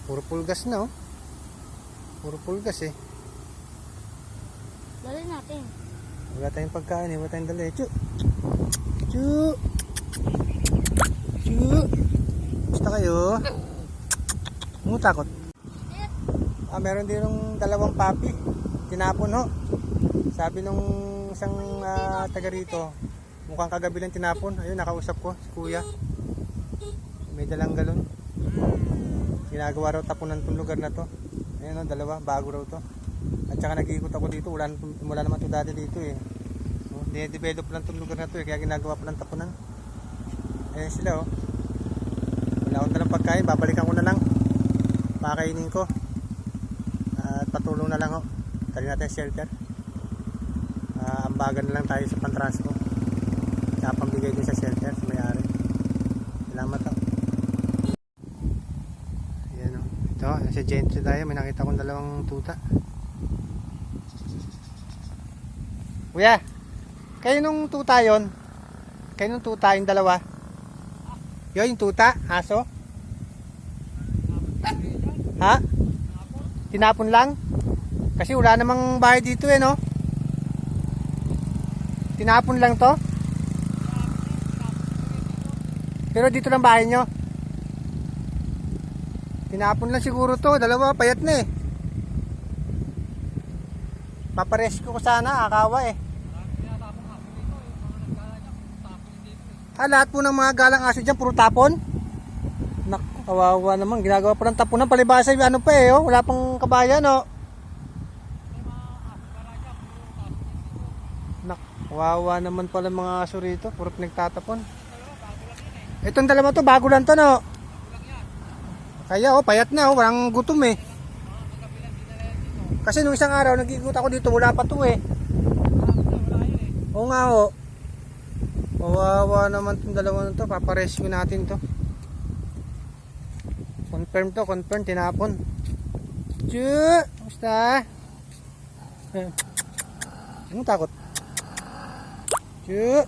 Puro pulgas na oh. Puro pulgas eh. Dali natin. Wala tayong pagkain eh. Wala tayong dala eh. Chu! Chu! Chu! Gusto kayo? Takot. Meron din yung dalawang papi. Tinapon ho. Sabi nung isang taga rito, mukhang kagabi lang tinapon. Ayun, nakausap ko si kuya. May dalang galon. Ginagawa raw tapunan tong lugar na to. Ayun o, dalawa, bago raw to. At saka nag-iikot ako dito, wala naman to dati dito eh. Dine-develop lang tong lugar na to eh, kaya ginagawa pa ng tapunan. Ayun sila oh. Wala akong dalang pagkain, babalikan ko na lang. Pakainin ko. At patulong na lang ho. Tali natin shelter. Ambagan na lang tayo sa pantransport. Kaya pambigay din sa shelter sa may-ari. Salamat ho. Ayan o. Ito, nasa gentry tayo. May nakita kong dalawang tuta. Kuya, kayo nung tuta yon? Kayo nung tuta yung dalawa? Yun yung tuta? Aso? Ha? Tinapon lang? Kasi wala namang bahay dito eh no? Tinapon lang to? Pero dito lang bahay nyo? Tinapon lang siguro to. Dalawa, payat na eh. Paparescue ko sana, akawa eh. Lahat po ng mga galang aso dyan, puro tapon? Naku, kawawa naman. Ginagawa pa ng tapunan. Palibasa yung ano pa eh, oh. Wala pang kabayan, oh. Naku, kawawa naman pala mga aso rito. Puro pinagtatapon. Itong dalawa to, bago lang to, no? Kaya, oh, payat na, oh. Walang gutom eh. Kasi nung isang araw, nag-ikot ako dito, wala pa to eh. Oo nga, oh. Kawawa naman itong dalawa na to. Paparescue natin to. Confirm to, confirm. Tinapon. Chu! Basta? Anong takot? Chu!